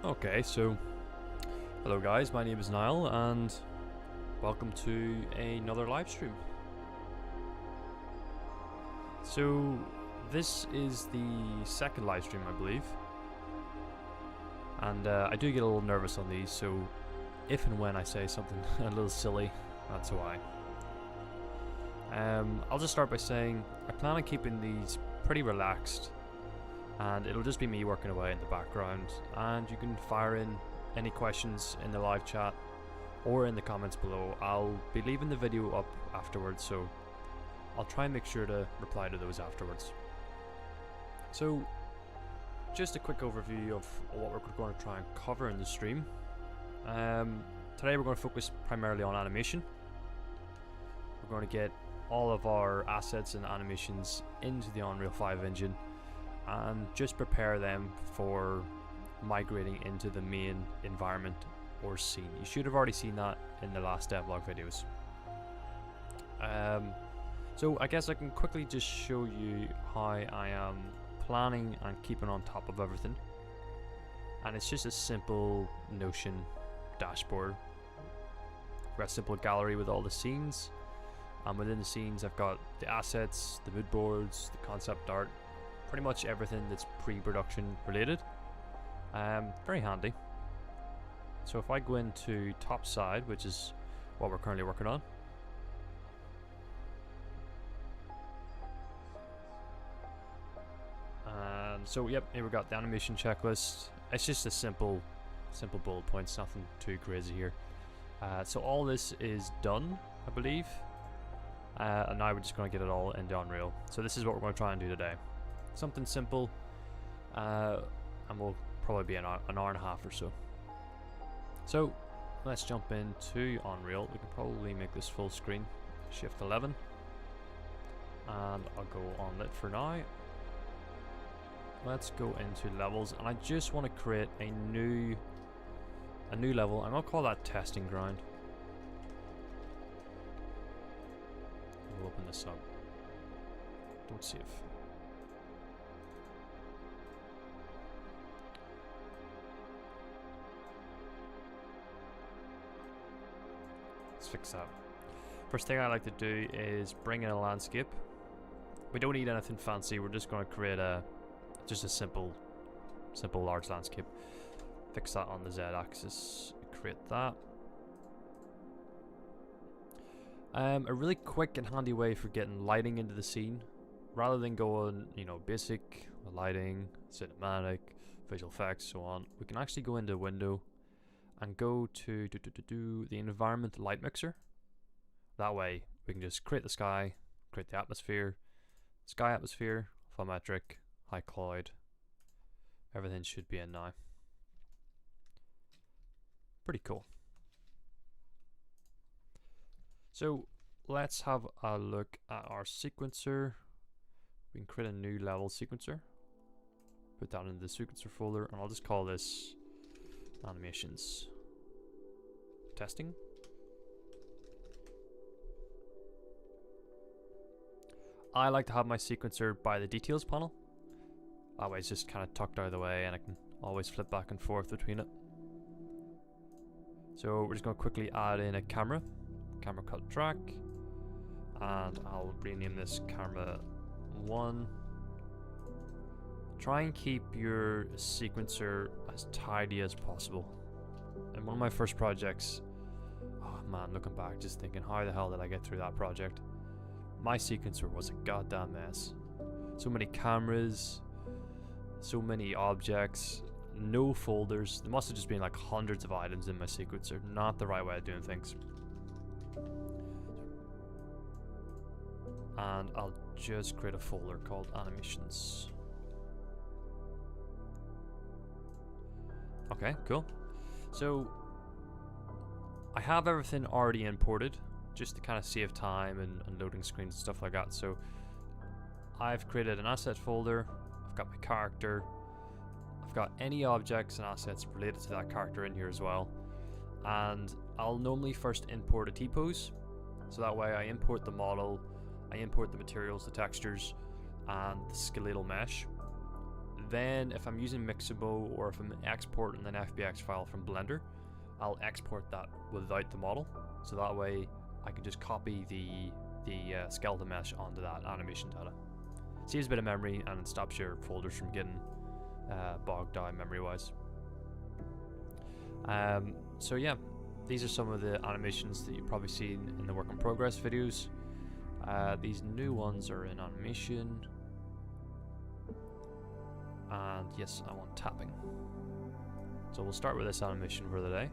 Okay, so hello guys, my name is Niall and welcome to another live stream. So this is the second live stream, I believe, and I do get a little nervous on these, so if and when I say something a little silly, that's why. I'll just start by saying I plan on keeping these pretty relaxed, and it'll just be me working away in the background, and you can fire in any questions in the live chat or in the comments below. I'll be leaving the video up afterwards, so I'll try and make sure to reply to those afterwards. So just a quick overview of what we're going to try and cover in the stream. Today we're going to focus primarily on animation. We're going to get all of our assets and animations into the Unreal 5 engine and just prepare them for migrating into the main environment or scene. You should have already seen that in the last devlog videos. So I guess I can quickly just show you how I am planning and keeping on top of everything. And it's just a simple Notion dashboard. We've got a simple gallery with all the scenes, and within the scenes I've got the assets, the mood boards, the concept art, pretty much everything that's pre-production related. Very handy. So if I go into top side, which is what we're currently working on, and so yep, here we got the animation checklist. It's just a simple bullet points, nothing too crazy here. So all this is done, I believe, and now we're just going to get it all into Unreal. So this is what we're going to try and do today. Something simple, and we'll probably be an hour and a half or so. So let's jump into Unreal. We can probably make this full screen, Shift 11, and I'll go on lit for now. Let's go into levels, and I just want to create a new level. I'm going to call that testing ground. We'll open this up. Don't save. Let's fix that. First thing I like to do is bring in a landscape. We don't need anything fancy. We're just going to create just a simple large landscape. Fix that on the Z-axis. Create that. A really quick and handy way for getting lighting into the scene, rather than going, basic lighting, cinematic, visual effects, so on. We can actually go into window and go to the environment light mixer. That way we can just create the sky, create the atmosphere, sky atmosphere, photometric, high cloud. Everything should be in now. Pretty cool. So let's have a look at our sequencer. We can create a new level sequencer. Put that into the sequencer folder, and I'll just call this animations testing. I like to have my sequencer by the details panel. That way it's just kind of tucked out of the way, and I can always flip back and forth between it. So we're just going to quickly add in a camera cut track, and I'll rename this camera 1. Try and keep your sequencer as tidy as possible. In one of my first projects, oh man, looking back, just thinking, how the hell did I get through that project? My sequencer was a goddamn mess. So many cameras, so many objects, no folders. There must have just been like hundreds of items in my sequencer. Not the right way of doing things. And I'll just create a folder called animations. Okay, cool. So I have everything already imported, just to kind of save time and loading screens and stuff like that. So I've created an asset folder. I've got my character. I've got any objects and assets related to that character in here as well. And I'll normally first import a T-pose. So that way I import the model, I import the materials, the textures, and the skeletal mesh. then if I'm using Mixamo or if I'm exporting an FBX file from Blender, I'll export that without the model, so that way I can just copy the skeleton mesh onto that animation data. Saves a bit of memory and it stops your folders from getting bogged down memory wise. So yeah, these are some of the animations that you've probably seen in the work in progress videos. These new ones are in animation, and yes, I want tapping. So we'll start with this animation for the day.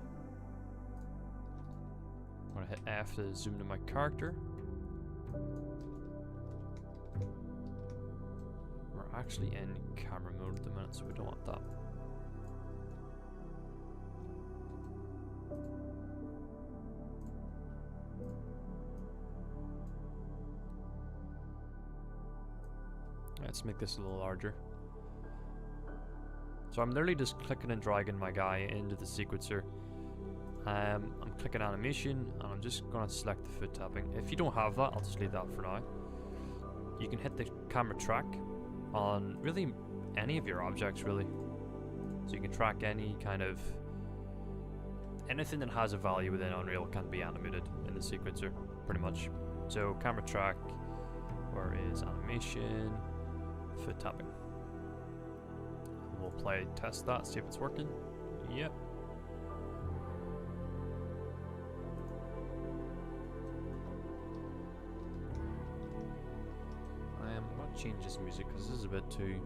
I'm going to hit F to zoom to my character. We're actually in camera mode at the minute, so we don't want that. Let's make this a little larger. So I'm literally just clicking and dragging my guy into the sequencer. I'm clicking animation and I'm just going to select the foot tapping. If you don't have that, I'll just leave that for now. You can hit the camera track on really any of your objects, really. So you can track any kind of anything that has a value within Unreal can be animated in the sequencer, pretty much. So camera track, where is animation, foot tapping. We'll play test that, see if it's working. Yep. I'm going to change this music because this is a bit too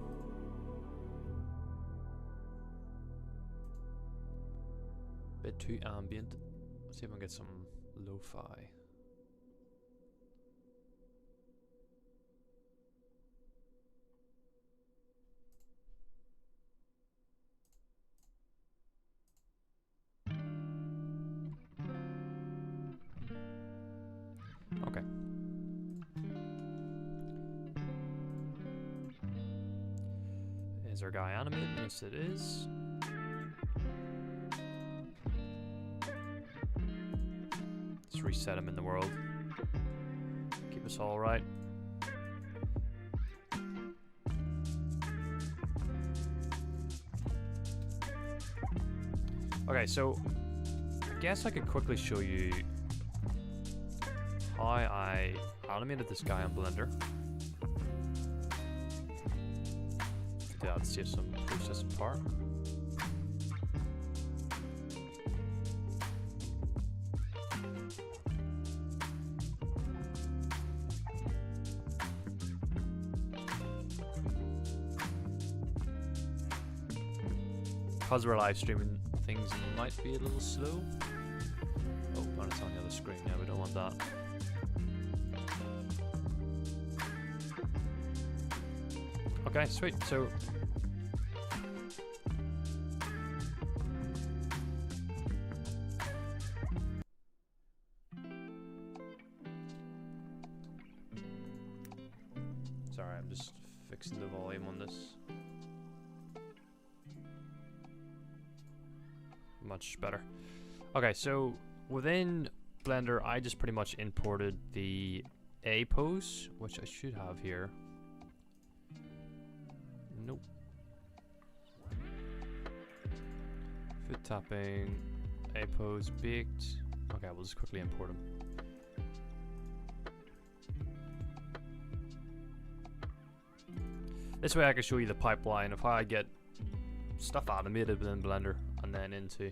ambient. Let's see if I can get some lo-fi. Okay. Is our guy animated? Yes, it is. Let's reset him in the world. Keep us all right. Okay, so I guess I could quickly show you how I animated this guy on Blender. Yeah, let's save some processing power. Because we're live streaming, things might be a little slow. Oh, and it's on the other screen. Yeah, we don't want that. Okay, sweet. So sorry, I'm just fixing the volume on this. Much better. Okay, so within Blender, I just pretty much imported the A pose, which I should have here. Nope. Foot tapping, A pose baked. Okay, we'll just quickly import them. This way I can show you the pipeline of how I get stuff animated within Blender and then into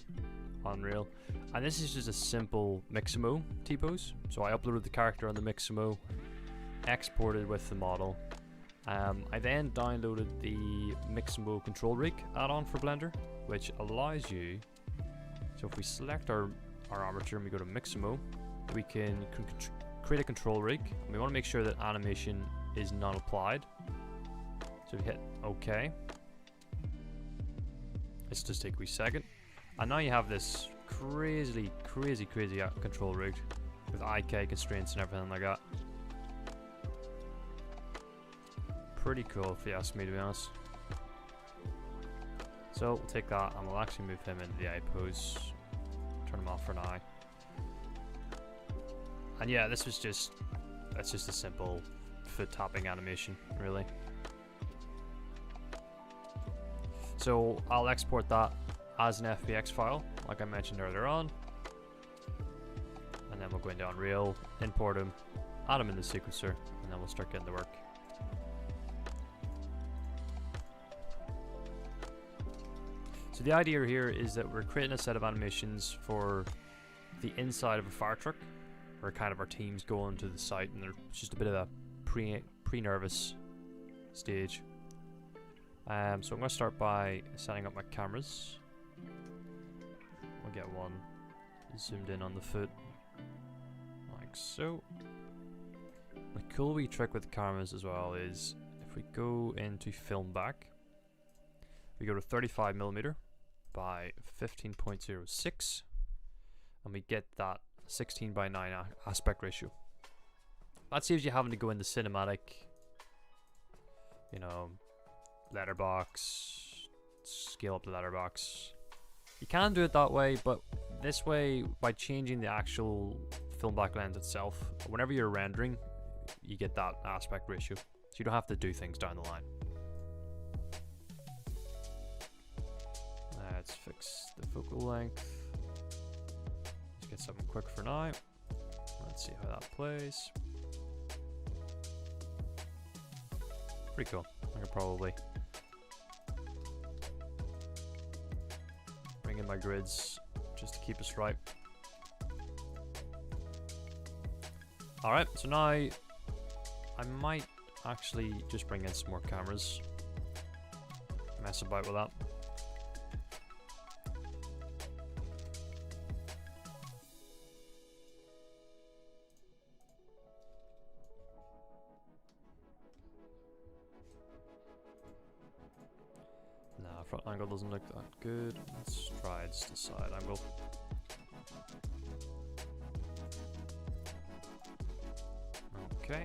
Unreal. And this is just a simple Mixamo T-pose. So I uploaded the character on the Mixamo, exported with the model. I then downloaded the Mixamo Control Rig add-on for Blender, which allows you, so if we select our armature and we go to Mixamo, we can create a control rig, and we want to make sure that animation is not applied. So we hit OK. Let's just take a wee second. And now you have this crazy control rig with IK constraints and everything like that. Pretty cool if you ask me, to be honest. So we'll take that and we'll actually move him into the eye pose. Turn him off for now. And yeah, this was just, that's just a simple foot tapping animation, really. So I'll export that as an FBX file, like I mentioned earlier on. And then we'll go into Unreal, import them, add them in the sequencer, and then we'll start getting to work. So the idea here is that we're creating a set of animations for the inside of a fire truck, where kind of our team's going to the site, and there's just a bit of a pre-nervous stage. So I'm going to start by setting up my cameras. We'll get one zoomed in on the foot, like so. The cool wee trick with the cameras as well is if we go into film back, we go to 35mm by 15.06, and we get that 16:9 aspect ratio. That saves you having to go into cinematic, you know, letterbox, scale up the letterbox. You can do it that way, but this way, by changing the actual film back lens itself, whenever you're rendering, you get that aspect ratio, so you don't have to do things down the line. Let's fix the focal length. Let's get something quick for now. Let's see how that plays. Pretty cool. I could probably bring in my grids just to keep us right. Alright, so now I might actually just bring in some more cameras. Mess about with that. Front angle doesn't look that good. Let's try just the side angle. Okay.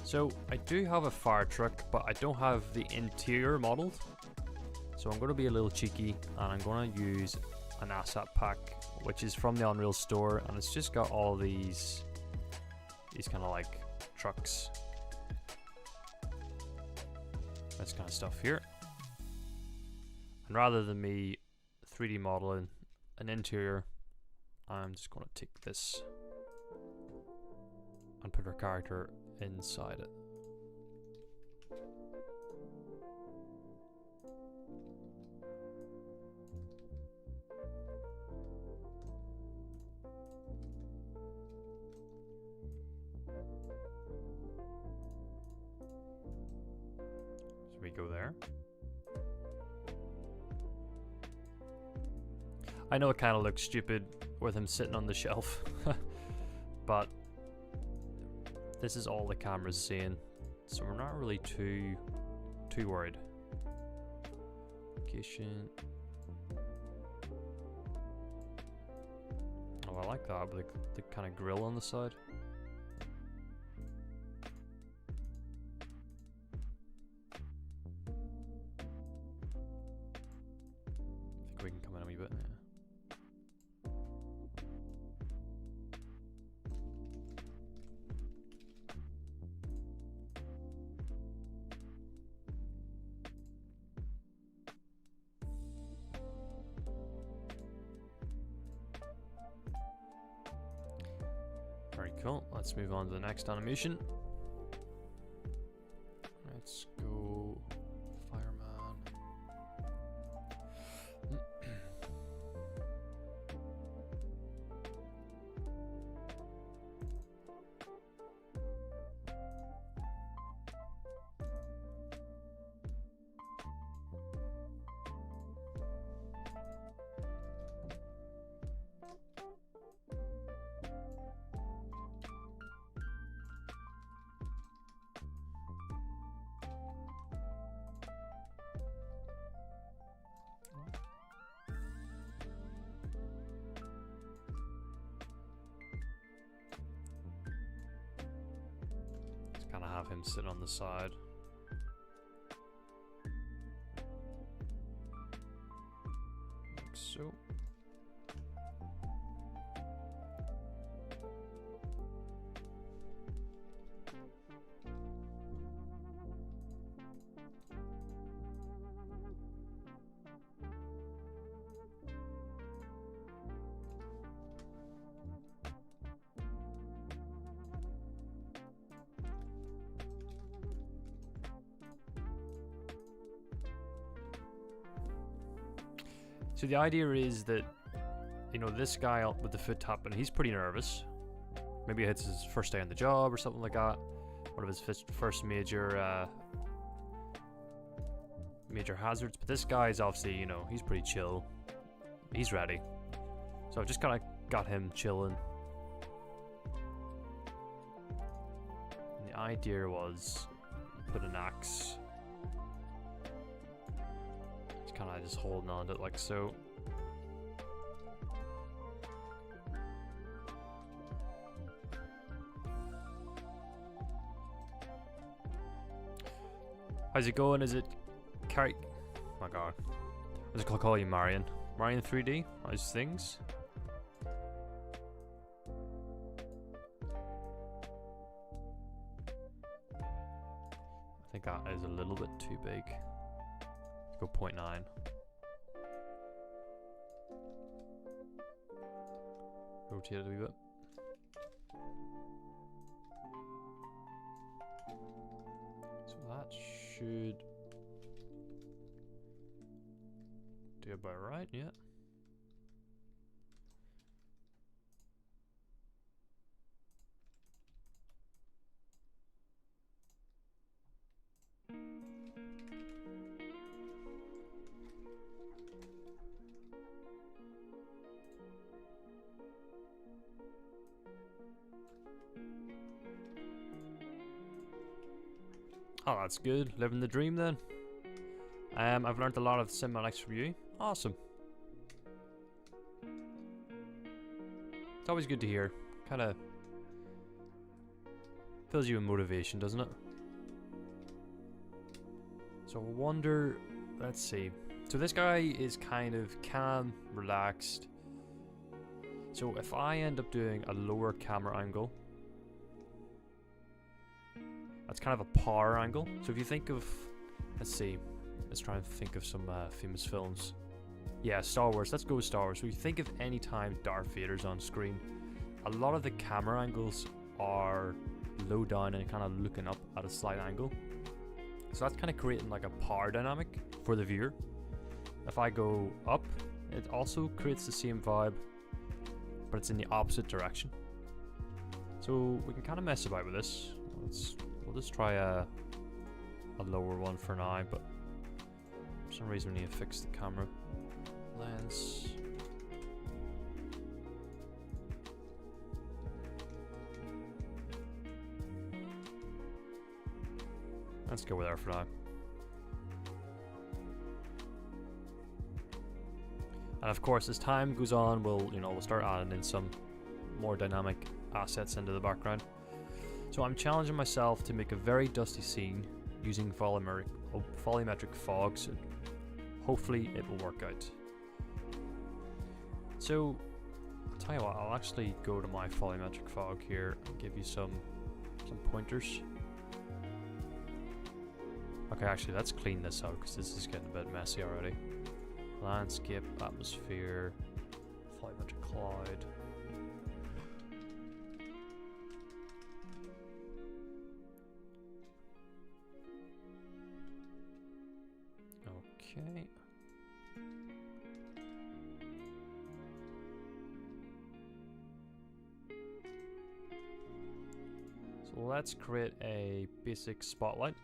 So I do have a fire truck, but I don't have the interior modeled. So I'm going to be a little cheeky, and I'm going to use an asset pack, which is from the Unreal store, and it's just got all these kind of like trucks, this kind of stuff here. And rather than me 3D modeling an interior, I'm just going to take this and put our character inside it. We go there. I know it kind of looks stupid with him sitting on the shelf, but this is all the camera's seeing, so we're not really too worried. Location. Oh, I like that, with the kind of grill on the side. We can come in a wee bit. Very cool. Let's move on to the next animation. Let's go fireman. Kind of have him sit on the side. Like so. So the idea is that, you know, this guy with the foot tapping, he's pretty nervous. Maybe it's his first day on the job or something like that. One of his first major hazards. But this guy's obviously, you know, he's pretty chill. He's ready. So I've just kind of got him chilling. And the idea was put an axe. He's kind of just holding on to it like so. How's it going? Is it Carrie? Oh my god. I was gonna call you Marion. Marion 3D? How's things? I think that is a little bit too big. Go 0.9. Rotate it a wee bit. So that should do about right, yeah. Oh, that's good. Living the dream then. I've learned a lot of cinematics from you. Awesome. It's always good to hear. Kind of fills you with motivation, doesn't it? So I wonder, let's see. So this guy is kind of calm, relaxed. So if I end up doing a lower camera angle, that's kind of a power angle. So if you think of, let's see, let's try and think of some famous films. Yeah, Star Wars. Let's go with Star Wars. So you think of any time Darth Vader's on screen, a lot of the camera angles are low down and kind of looking up at a slight angle. So that's kind of creating like a power dynamic for the viewer. If I go up, it also creates the same vibe, but it's in the opposite direction. So we can kind of mess about with this. We'll just try a lower one for now, but for some reason we need to fix the camera lens. Let's go with there for now. And of course, as time goes on, we'll start adding in some more dynamic assets into the background. So I'm challenging myself to make a very dusty scene using volumetric fog, so hopefully it will work out. So I'll tell you what, I'll actually go to my volumetric fog here and give you some pointers. Okay, actually let's clean this out because this is getting a bit messy already. Landscape, atmosphere, volumetric cloud. Okay. So let's create a basic spotlight.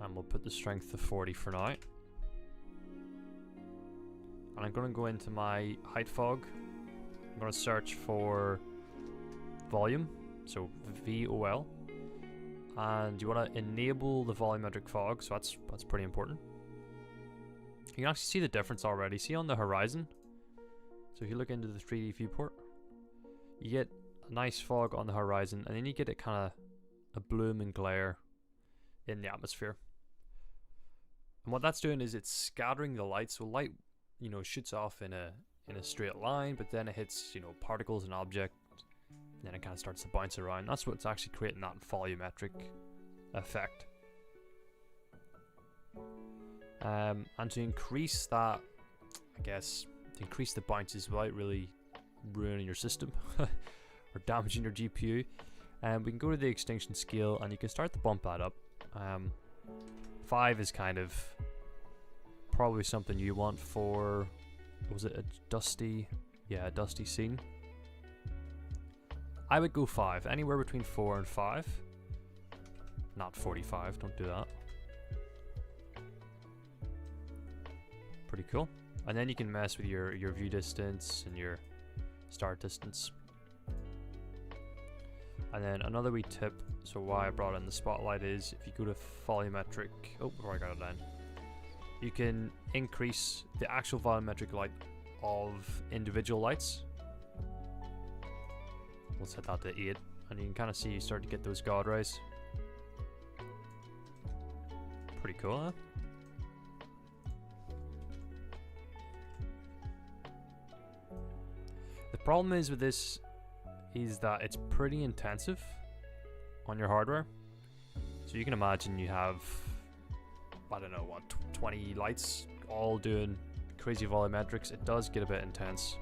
And we'll put the strength to 40 for now. And I'm going to go into my height fog. I'm going to search for volume, so VOL. And you want to enable the volumetric fog, so that's pretty important. You can actually see the difference already. See on the horizon? So if you look into the 3D viewport, you get a nice fog on the horizon, and then you get it kind of a bloom and glare in the atmosphere. And what that's doing is it's scattering the light. So light, shoots off in a straight line, but then it hits, particles and objects, and then it kind of starts to bounce around. That's what's actually creating that volumetric effect. And to increase that, I guess, to increase the bounces without really ruining your system or damaging your GPU, we can go to the extinction scale and you can start to bump that up. 5 is kind of probably something you want for, was it a dusty, yeah, a dusty scene. I would go 5, anywhere between 4 and 5. Not 45, don't do that. Pretty cool. And then you can mess with your view distance and your start distance. And then another wee tip, so why I brought in the spotlight is if you go to volumetric, oh, before I got it down, you can increase the actual volumetric light of individual lights. We'll set that to 8, and you can kind of see you start to get those God rays. Pretty cool, huh? The problem is with this is that it's pretty intensive on your hardware. So you can imagine you have, I don't know what, 20 lights all doing crazy volumetrics. It does get a bit intense.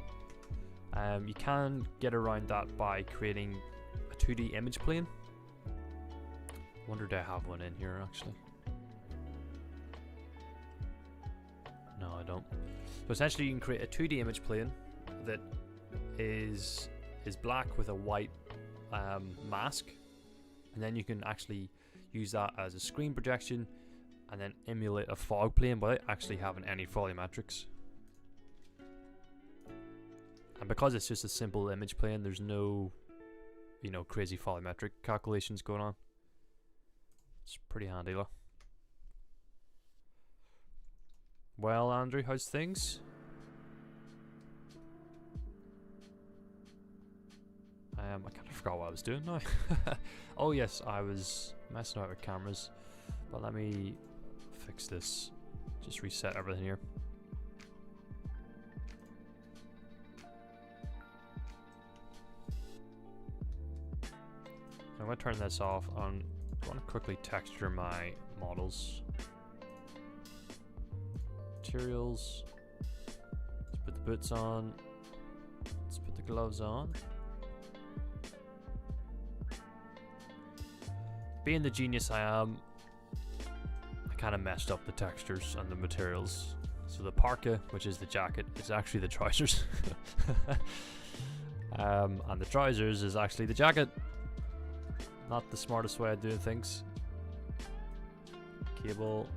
You can get around that by creating a 2D image plane. I wonder do I have one in here actually. No, I don't. So essentially you can create a 2D image plane that is black with a white mask, and then you can actually use that as a screen projection and then emulate a fog plane without actually having any volumetrics. And because it's just a simple image plane, there's no, you know, crazy volumetric calculations going on. It's pretty handy, look. Well, Andrew, how's things? I kind of forgot what I was doing now. Oh yes, I was messing out with cameras, but let me fix this. Just reset everything here. So I'm going to turn this off. I'm going to quickly texture my models. Materials. Let's put the boots on. Let's put the gloves on. Being the genius I am, I kind of messed up the textures and the materials. So the parka, which is the jacket, is actually the trousers. And the trousers is actually the jacket. Not the smartest way of doing things. Cable.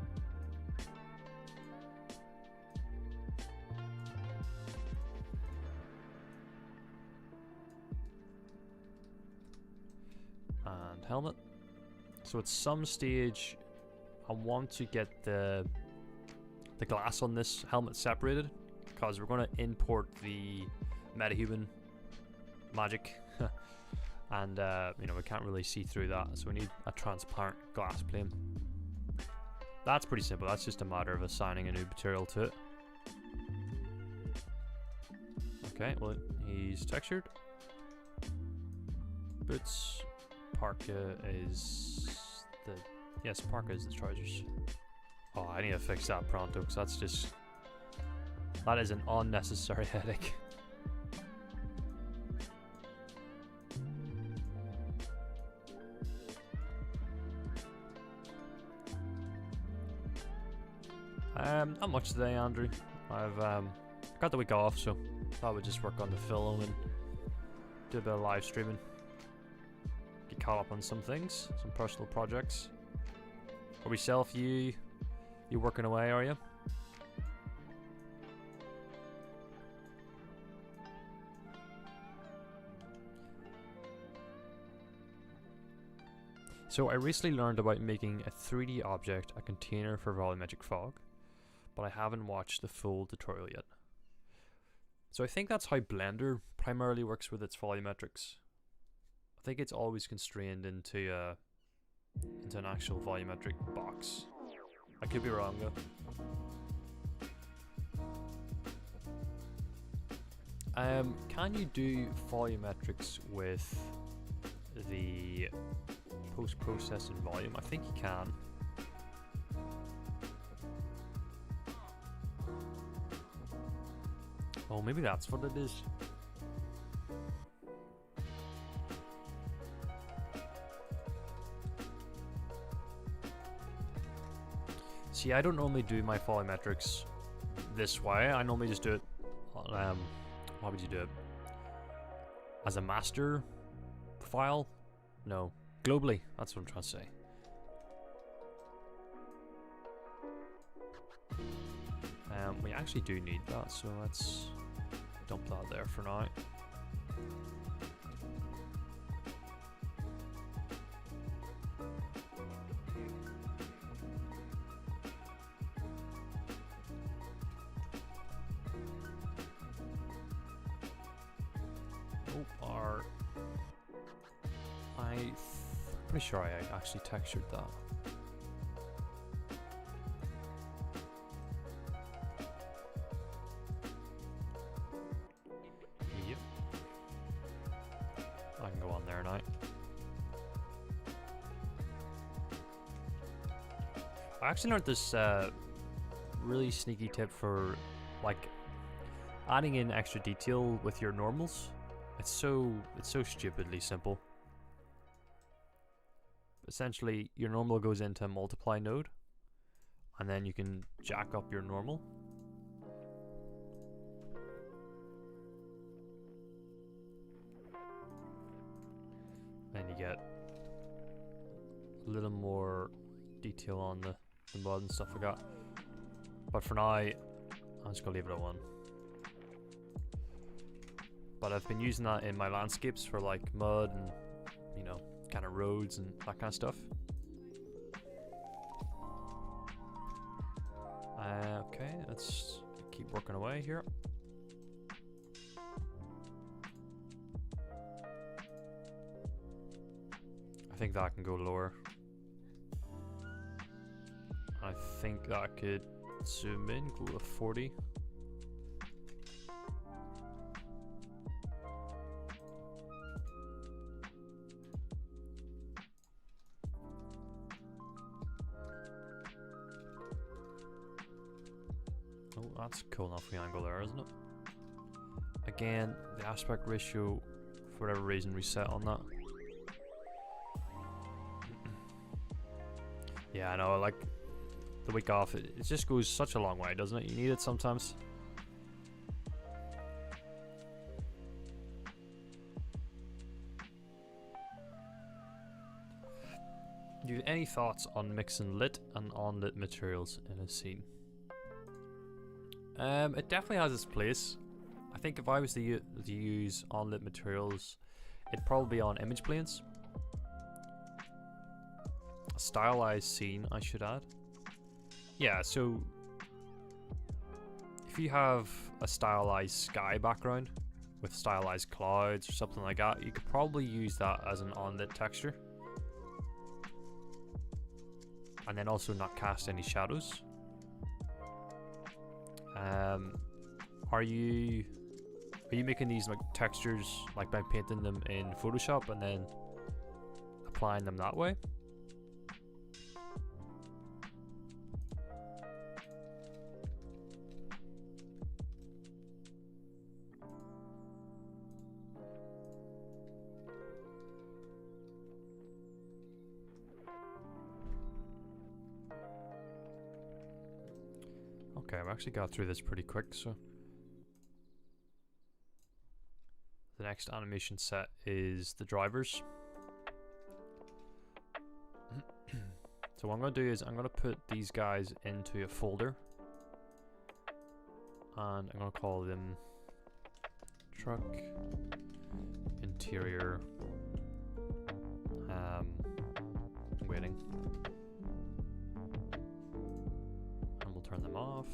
And helmet. So at some stage, I want to get the glass on this helmet separated, because we're going to import the metahuman magic, and you know, we can't really see through that, so we need a transparent glass plane. That's pretty simple. That's just a matter of assigning a new material to it. Okay, well, he's textured. Boots. Parka is the, yes, parka is the trousers. Oh, I need to fix that pronto, because that's just, that is an unnecessary headache. Not much today, Andrew. I've got the week off, so I would just work on the film and do a bit of live streaming. Get caught up on some things, some personal projects. For yourself, you working away, are you? So I recently learned about making a 3D object a container for volumetric fog, but I haven't watched the full tutorial yet. So I think that's how Blender primarily works with its volumetrics. I think it's always constrained into an actual volumetric box. I could be wrong though. Can you do volumetrics with the post-processing volume? I think you can. Oh, maybe that's what it is. See, I don't normally do my volumetrics this way. I normally just do it on, why would you do it? As a master file? No, globally, that's what I'm trying to say. We actually do need that, so let's dump that there for now. I'm pretty sure I actually textured that. Yep. I can go on there now. I actually learned this really sneaky tip for like adding in extra detail with your normals. It's so stupidly simple. Essentially, your normal goes into a multiply node, and then you can jack up your normal. Then you get a little more detail on the mud and stuff like that. But for now, I'm just gonna leave it at 1. But I've been using that in my landscapes for like mud and, you know, kind of roads and that kind of stuff. Okay, let's keep working away here. I think that can go lower. I think that could zoom in, go to 40. Oh, that's cool enough the angle there, isn't it? Again, the aspect ratio, for whatever reason, reset on that. Yeah, I know, like, the week off, it just goes such a long way, doesn't it? You need it sometimes. Do you have any thoughts on mixing lit and unlit materials in a scene? It definitely has its place. I think if I was to use unlit materials, it'd probably be on image planes. A stylized scene, I should add. Yeah, so if you have a stylized sky background with stylized clouds or something like that, you could probably use that as an unlit texture. And then also not cast any shadows. Are you making these like textures like by painting them in Photoshop and then applying them that way? Okay, I've actually got through this pretty quick, so the next animation set is the drivers. So what I'm going to do is I'm going to put these guys into a folder, and I'm going to call them truck interior waiting. Turn them off.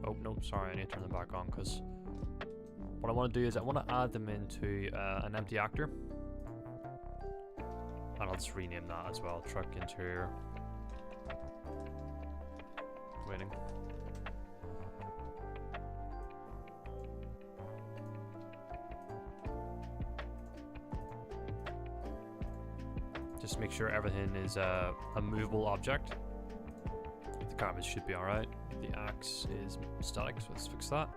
Oh no, sorry, I need to turn them back on because what I want to do is I want to add them into an empty actor, and I'll just rename that as well. Truck interior waiting. Just make sure everything is a movable object. The garbage should be alright. The axe is static, so let's fix that.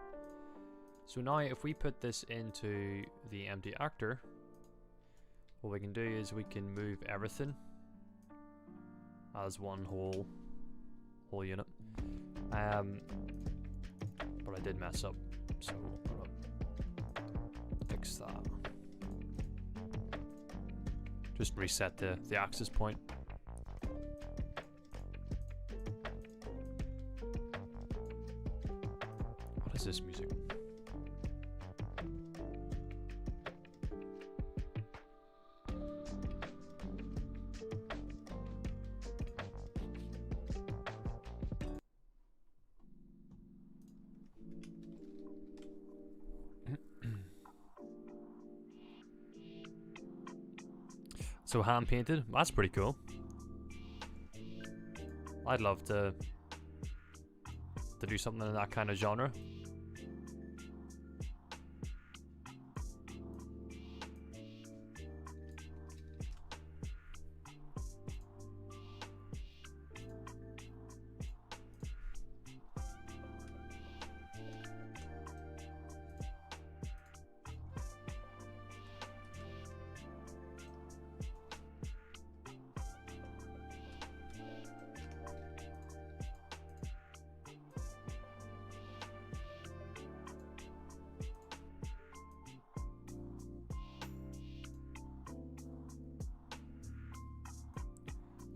So now if we put this into the empty actor, what we can do is we can move everything as one whole unit. But I did mess up, so we'll fix that. Just reset the axis point. What is this music? So hand painted, that's pretty cool. I'd love to do something in that kind of genre.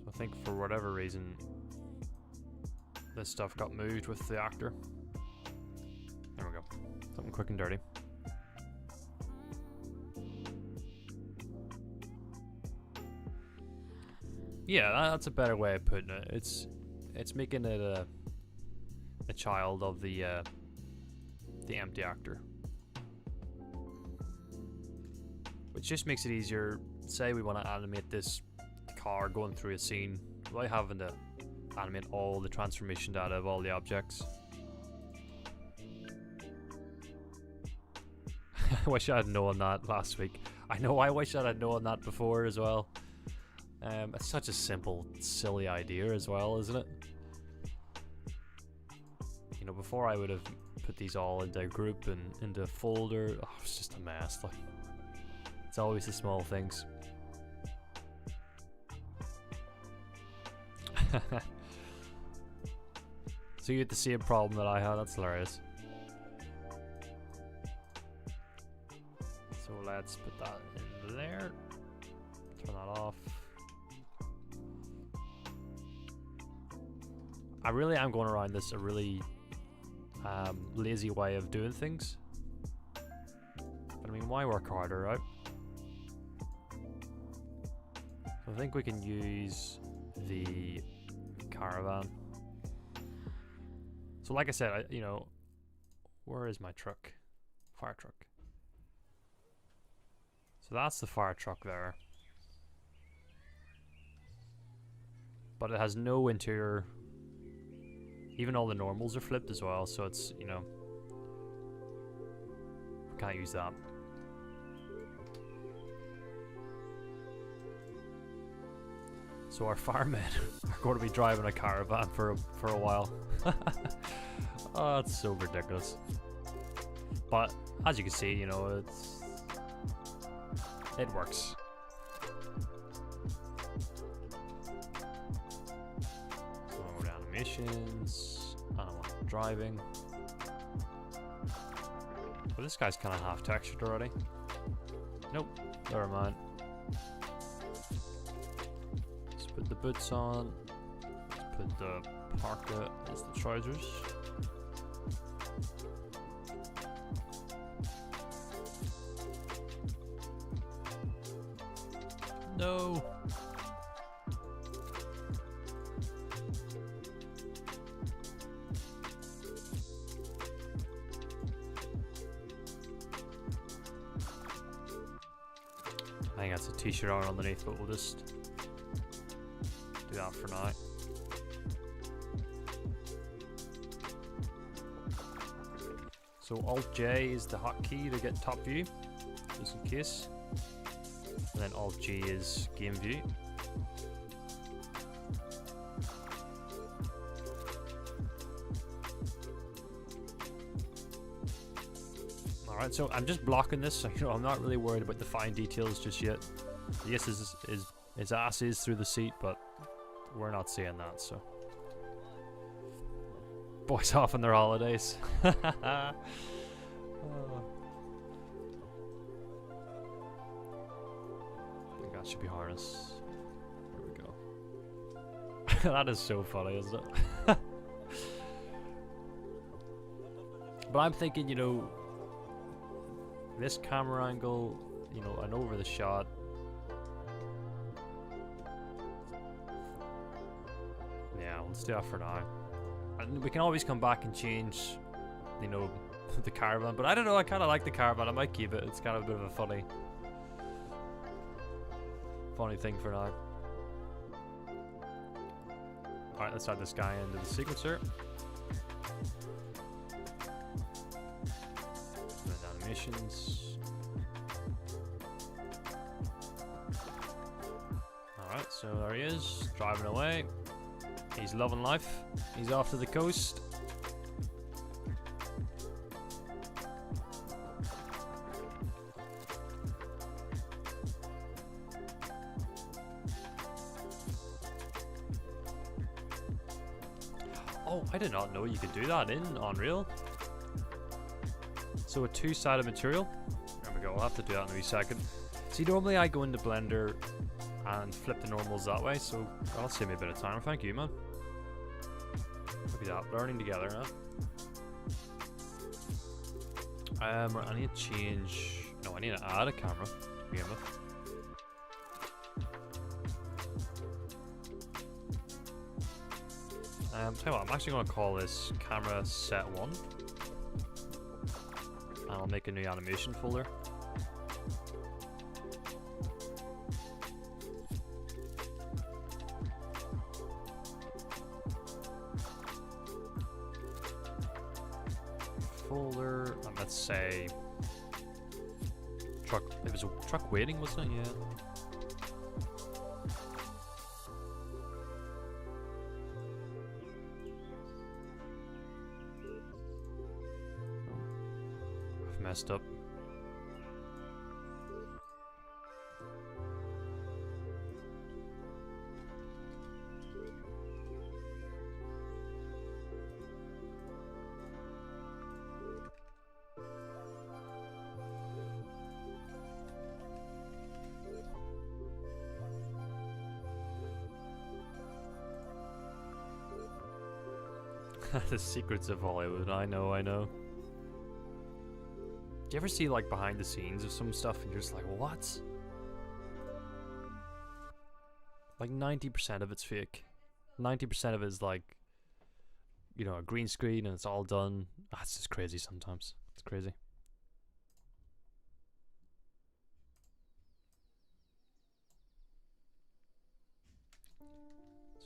I think for whatever reason this stuff got moved with the actor. There we go. Something quick and dirty. Yeah, that's a better way of putting it. It's making it a child of the empty actor. Which just makes it easier. Say we want to animate this car going through a scene without having to animate all the transformation data of all the objects. I wish I had known that last week. I know I wish I had known that before as well. It's such a simple, silly idea as well, isn't it? You know, before I would have put these all into a group and into a folder. Oh, it's just a mess. Like, it's always the small things. So you had the same problem that I had. That's hilarious. So let's put that in there. Turn that off. I really am going around this a really lazy way of doing things. But I mean, why work harder, right? So I think we can use the caravan. So like I said, you know, where is my truck? Fire truck. So that's the fire truck there. But it has no interior. Even all the normals are flipped as well, so it's, you know, can't use that. So our firemen are going to be driving a caravan for a while. Oh, it's so ridiculous. But as you can see, you know, it works. So we're down to missions. Animal driving. Well, this guy's kind of half textured already. Nope, never mind. Let's put the boots on. Let's put the parka as the trousers. No. I think that's a t-shirt on underneath, but we'll just do that for now. So Alt-J is the hotkey to get top view, just in case. And then Alt-G is game view. Alright, so I'm just blocking this, so you know, I'm not really worried about the fine details just yet. Yes, his ass is through the seat, but we're not seeing that, so. Boys off on their holidays. Oh. I think that should be harness. There we go. That is so funny, isn't it? But I'm thinking, you know, this camera angle, you know, and over the shot. Yeah, let's do that for now. And we can always come back and change, you know, the caravan. But I don't know, I kind of like the caravan. I might keep it. It's kind of a bit of a funny thing for now. Alright, let's add this guy into the sequencer. Animations. Alright, so there he is, driving away. He's loving life. He's off to the coast. Oh, I did not know you could do that in Unreal. So a two-sided material. There we go, I'll have to do that in a wee second. See, normally I go into Blender and flip the normals that way, so that'll save me a bit of time. Thank you, man. Look at that, learning together, huh? Right, I need to change... No, I need to add a camera to begin with. Tell you what, I'm actually going to call this camera set 1. And I'll make a new animation folder. Folder, and let's say truck. It was a truck waiting, wasn't it? Yeah. I've messed up. The secrets of Hollywood. I know. Do you ever see like behind the scenes of some stuff and you're just like, what? Like 90% of it's fake. 90% of it is like, you know, a green screen and it's all done. It's just crazy sometimes. It's crazy.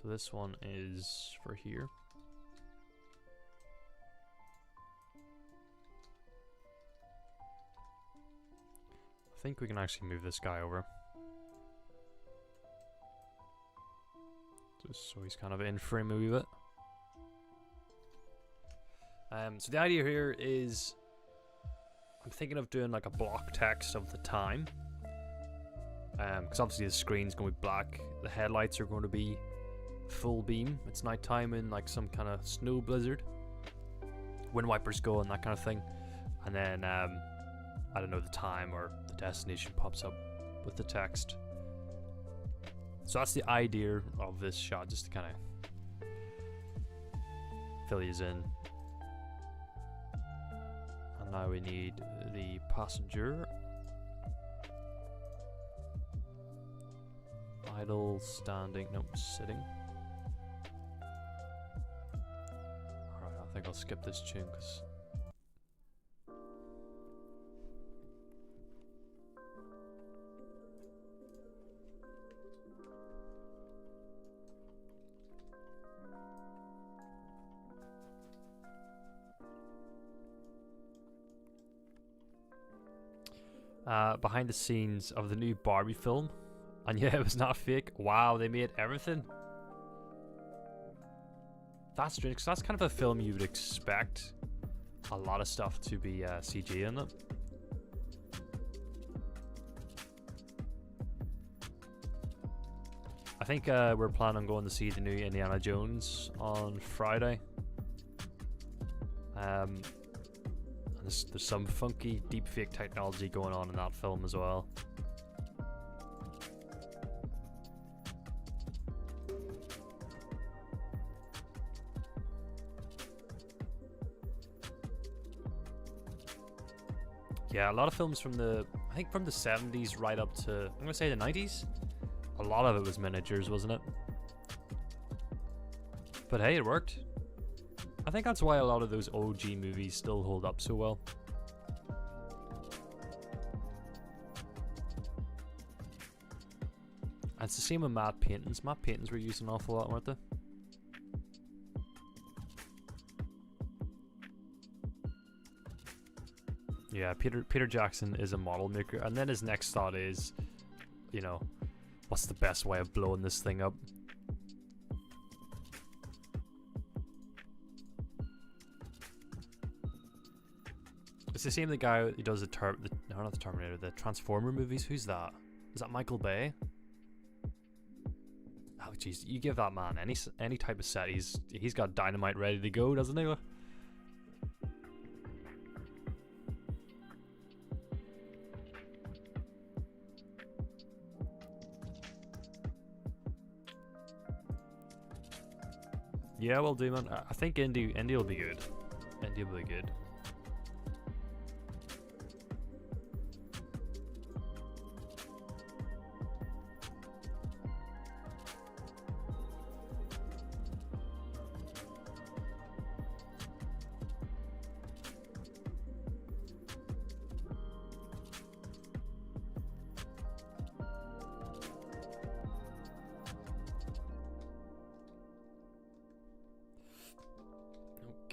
So this one is for here. I think we can actually move this guy over. Just so he's kind of in frame a wee bit. So the idea here is I'm thinking of doing like a block text of the time. Because obviously the screen's going to be black. The headlights are going to be full beam. It's nighttime in like some kind of snow blizzard. Wind wipers go and that kind of thing. And then I don't know, the time or the destination pops up with the text. So that's the idea of this shot, just to kind of fill these in. And now we need the passenger. Idle, standing, no, sitting. Alright, I think I'll skip this tune because behind the scenes of the new Barbie film, and yeah, it was not fake. Wow, they made everything. That's strange, because that's kind of a film you would expect a lot of stuff to be CG in it. think we're planning on going to see the new Indiana Jones on Friday. And there's some funky deepfake technology going on in that film as well. Yeah, a lot of films from I think from the 70s right up to, I'm gonna say the 90s. A lot of it was miniatures, wasn't it? But hey, it worked. I think that's why a lot of those OG movies still hold up so well. And it's the same with matte paintings. Matte paintings were used an awful lot, weren't they? Yeah, Peter Jackson is a model maker, and then his next thought is, you know, what's the best way of blowing this thing up? It's the same the guy who does the not the Terminator, the Transformer movies. Who's that? Is that Michael Bay? Oh jeez, you give that man any type of set, he's got dynamite ready to go, doesn't he? Yeah, we'll do, man. I think Indy will be good. Indy will be good.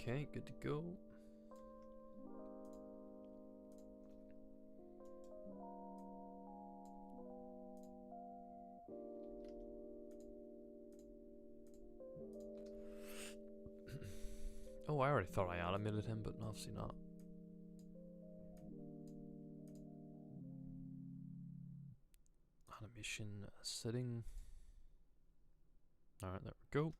Okay, good to go. Oh, I already thought I animated him, but obviously not. Animation setting. Alright, there we go.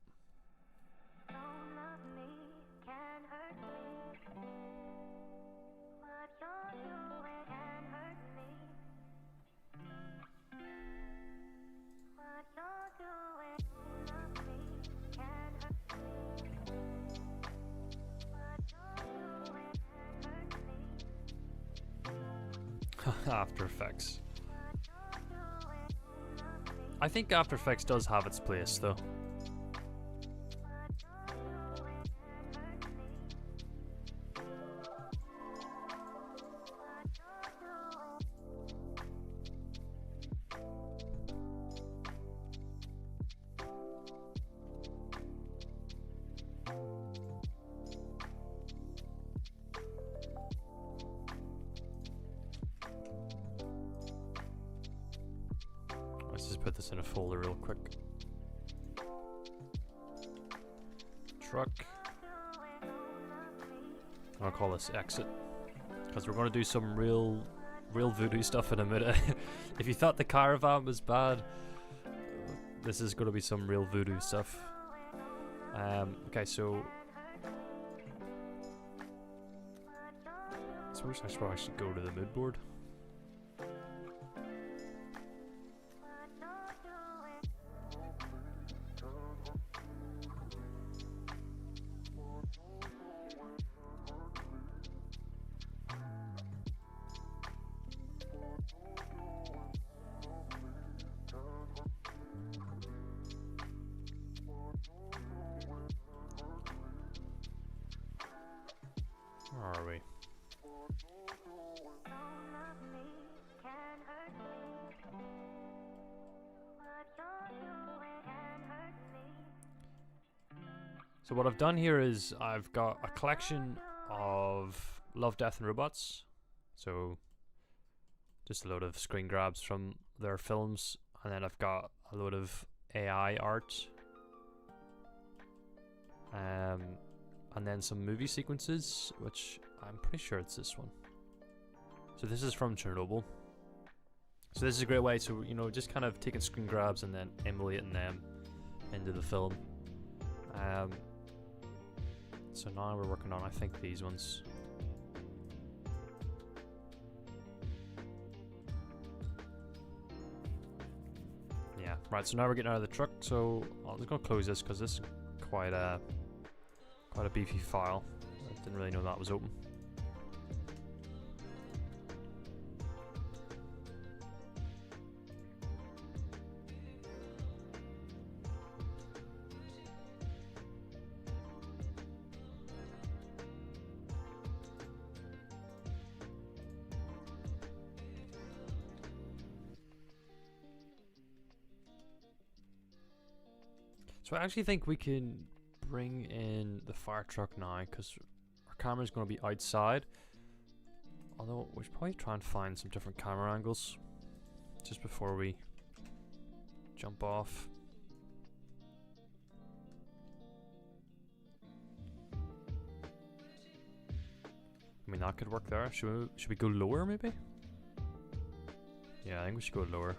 After Effects. I think After Effects does have its place, though. Let's just put this in a folder real quick. Truck. I'll call this exit, because we're going to do some real voodoo stuff in a minute. If you thought the caravan was bad, this is going to be some real voodoo stuff. Okay, so I suppose I should go to the mood board. Where are we? So what I've done here is I've got a collection of Love, Death and Robots. So just a load of screen grabs from their films, and then I've got a load of AI art. And then some movie sequences, which I'm pretty sure it's this one. So this is from Chernobyl. So this is a great way to, you know, just kind of taking screen grabs and then emulating them into the film. So now we're working on, I think, these ones. Yeah, right, so now we're getting out of the truck, so I'm just going to close this because this is quite a beefy file. I didn't really know that was open. So I actually think we can bring in the fire truck now because our camera's going to be outside. Although we should probably try and find some different camera angles just before we jump off. I mean, that could work there. Should we go lower maybe? Yeah, I think we should go lower.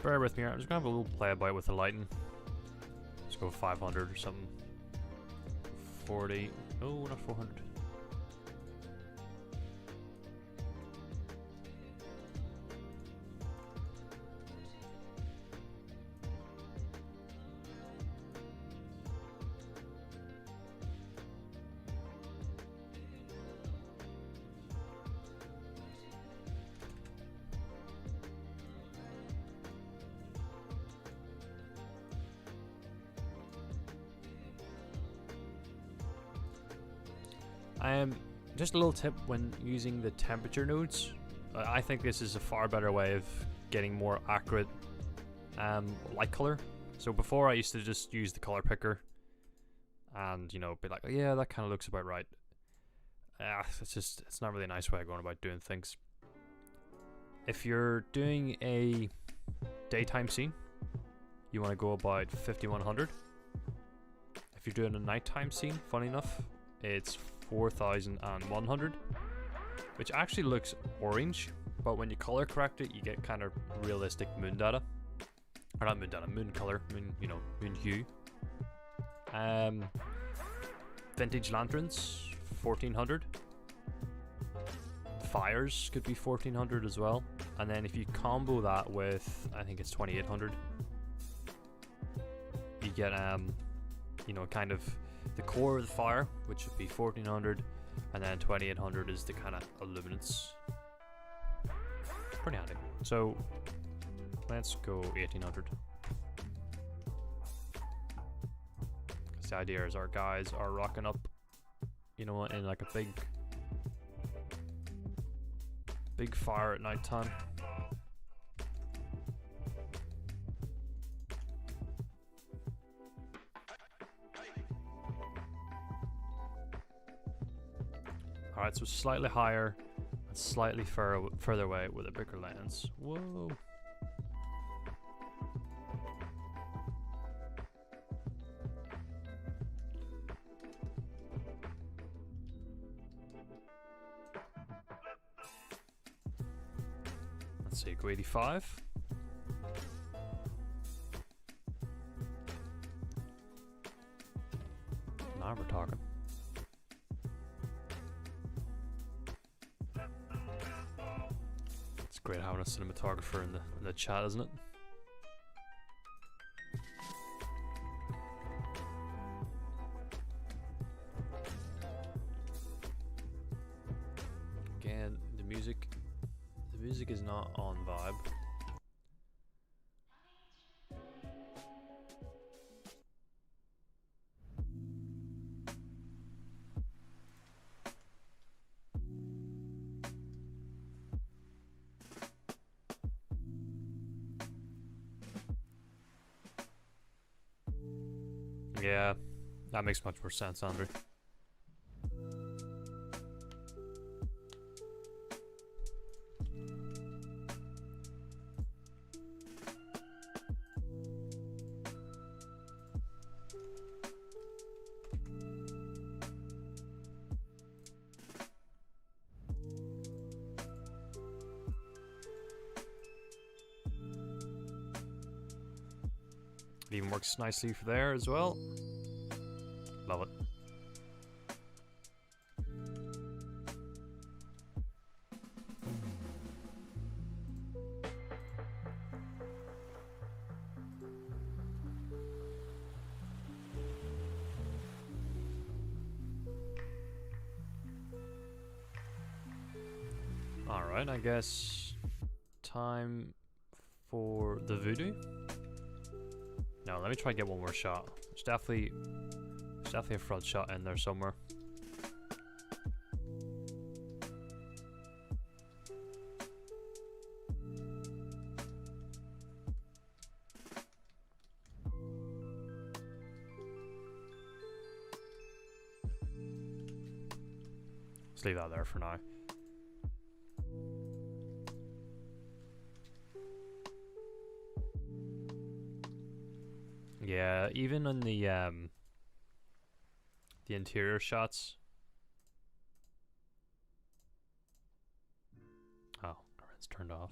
Bear with me here, I'm just gonna have a little play about with the lighting. Let's go 500 or something. 40, oh, not 400. Just a little tip when using the temperature nodes. I think this is a far better way of getting more accurate light color. So before I used to just use the color picker and, you know, be like, oh, yeah, that kind of looks about right. It's not really a nice way of going about doing things. If you're doing a daytime scene, you want to go about 5100. If you're doing a nighttime scene, funny enough, it's 4100, which actually looks orange, but when you color correct it, you get kind of realistic moon data. Or not moon data, moon color, moon, you know, moon hue. Vintage lanterns, 1400. Fires could be 1400 as well. And then if you combo that with, I think it's 2800, you get, you know, kind of the core of the fire, which would be 1400, and then 2800 is the kind of illuminance. Pretty handy. So let's go 1800. The idea is our guys are rocking up, you know, in like a big fire at nighttime. Alright, so slightly higher and slightly further away with a bigger lens. Whoa. Let's see, go 85. Now we're talking. Great having a cinematographer in the chat, isn't it? Again, the music is not on vibe. Yeah, that makes much more sense, Andrew. It even works nicely for there as well. Love it. Alright, I guess time for the voodoo. No, let me try and get one more shot. There's definitely a front shot in there somewhere. Let's leave that there for now. Yeah, even on the interior shots. Oh, it's turned off.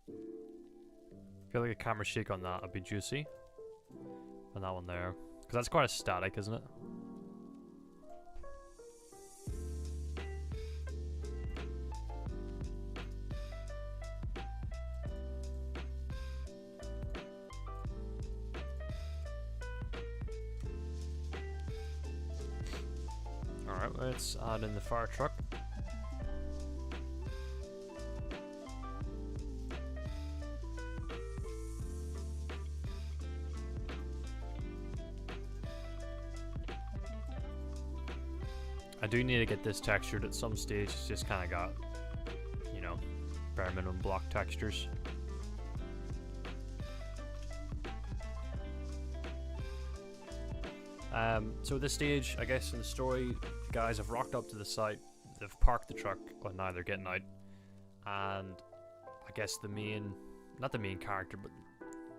I feel like a camera shake on that would be juicy. On that one there. Because that's quite a static, isn't it? Alright, let's add in the fire truck. I do need to get this textured at some stage. It's just kind of got, you know, bare minimum block textures. So at this stage, I guess in the story, the guys have rocked up to the site. They've parked the truck. Well, now they're getting out, and I guess the main, not the main character, but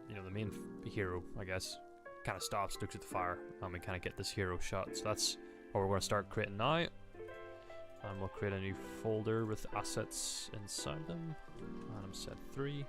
you know, the main hero, I guess, kind of stops, looks at the fire, and we kind of get this hero shot. So that's what we're going to start creating now, and we'll create a new folder with assets inside them. And I'm set 3.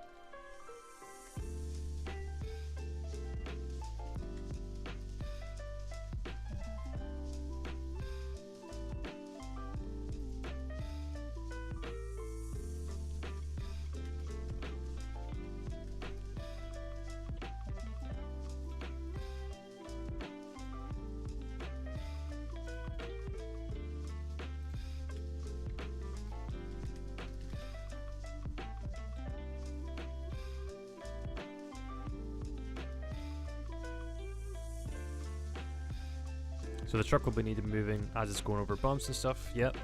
So the truck will be needed moving as it's going over bumps and stuff. Yep.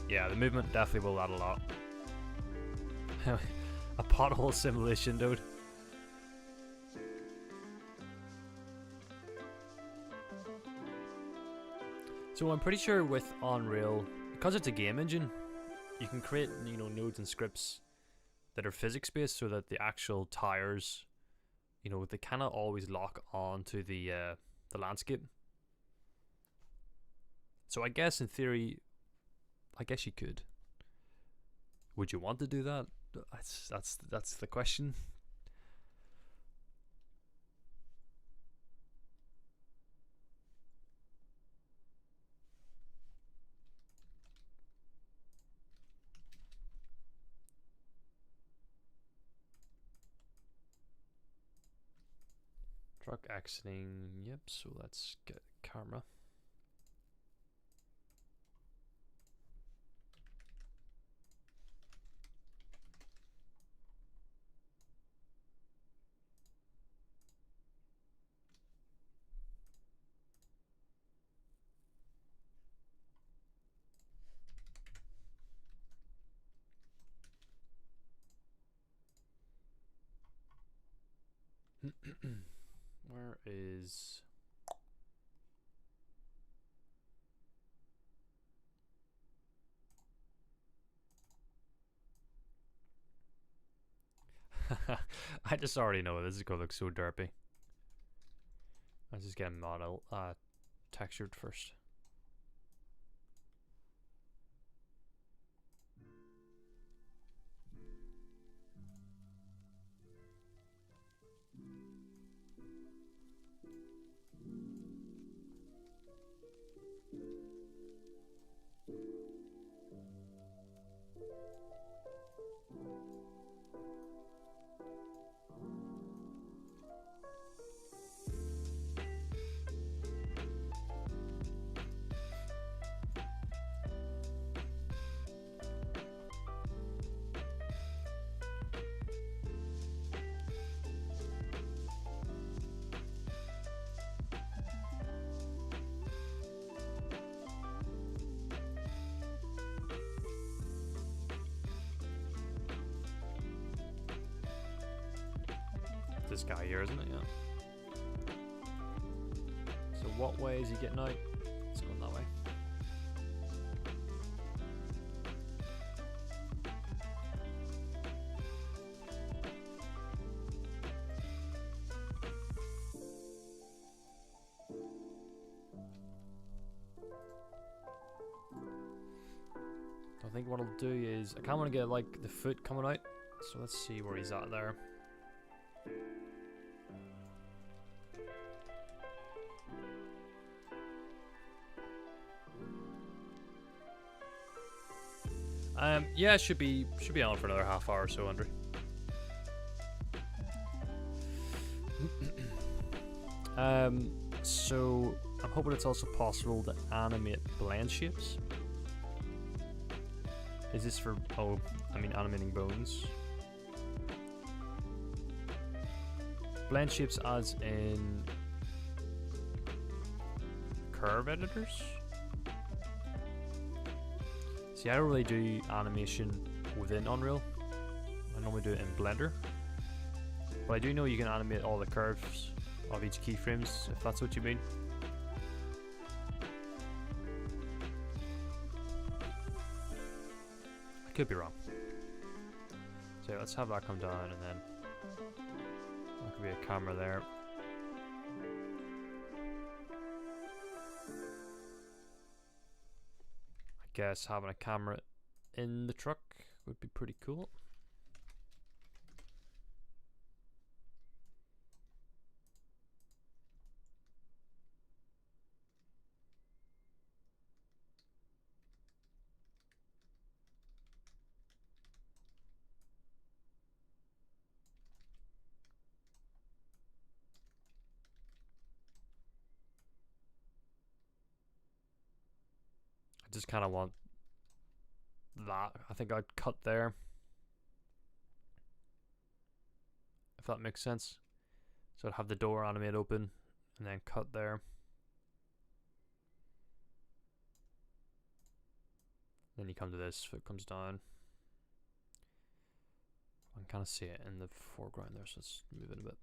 Yeah, the movement definitely will add a lot. A pothole simulation, dude. So I'm pretty sure with Unreal, because it's a game engine, you can create, you know, nodes and scripts that are physics based, so that the actual tires, you know, they kind of always lock on to the landscape. So I guess in theory, I guess you could. Would you want to do that? That's the question. Truck exiting. Yep. So let's get camera. Where is... I just already know this is gonna look so derpy. Let's just get model textured first. This guy here, isn't it? Yeah. So what way is he getting out? It's going that way. I think what I'll do is I kind of want to get like the foot coming out. So let's see where he's at there. Yeah, it should be on for another half hour or so, Andrew. So I'm hoping it's also possible to animate blend shapes. Is this for? Oh, I mean animating bones. Blend shapes as in curve editors. See, I don't really do animation within Unreal. I normally do it in Blender. But I do know you can animate all the curves of each keyframes, if that's what you mean. I could be wrong. So yeah, let's have that come down, and then there could be a camera there. Guess having a camera in the truck would be pretty cool. I just kind of want that. I think I'd cut there, if that makes sense. So I'd have the door animate open and then cut there. Then you come to this, foot comes down. I can kind of see it in the foreground there, so let's move it a bit.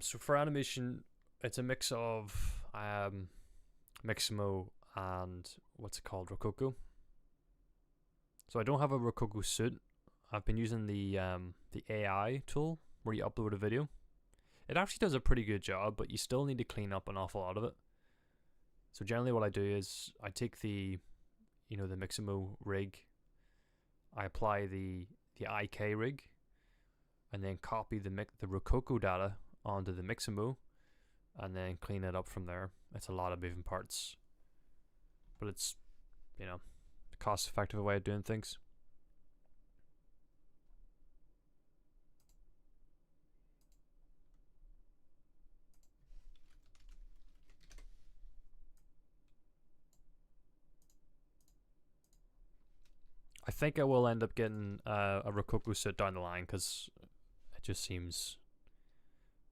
So for animation, it's a mix of Mixamo and what's it called, Rococo. So I don't have a Rococo suit. I've been using the AI tool where you upload a video. It actually does a pretty good job, but you still need to clean up an awful lot of it. So generally, what I do is I take the Mixamo rig, I apply the IK rig, and then copy the Rococo data onto the Mixamo, and then clean it up from there. It's a lot of moving parts, but it's, a cost-effective way of doing things. I think I will end up getting a Rococo suit down the line because it just seems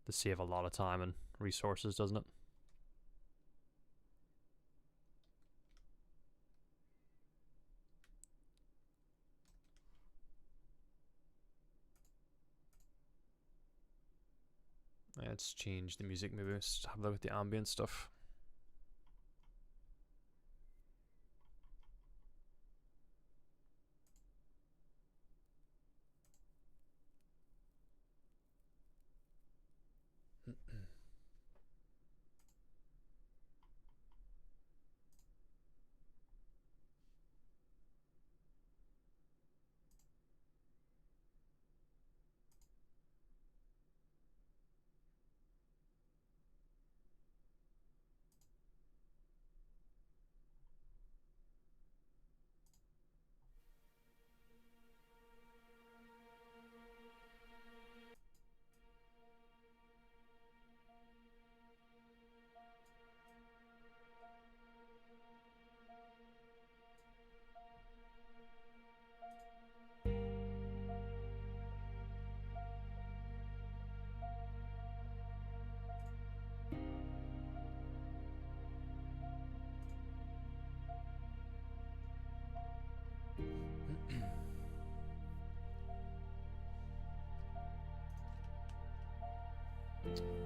to save a lot of time and resources, doesn't it? Let's change the music, maybe let's have a look at the ambient stuff.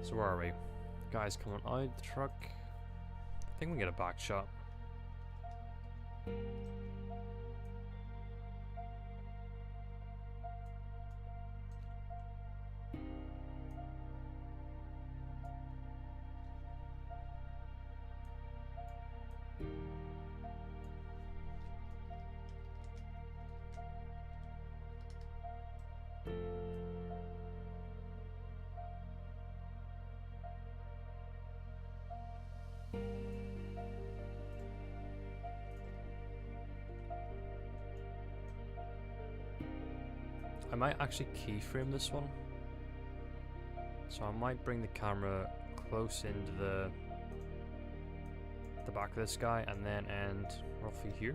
So where are we? Guys coming out the truck. I think we get a back shot. I might actually keyframe this one. So I might bring the camera close into the back of this guy and then end roughly here.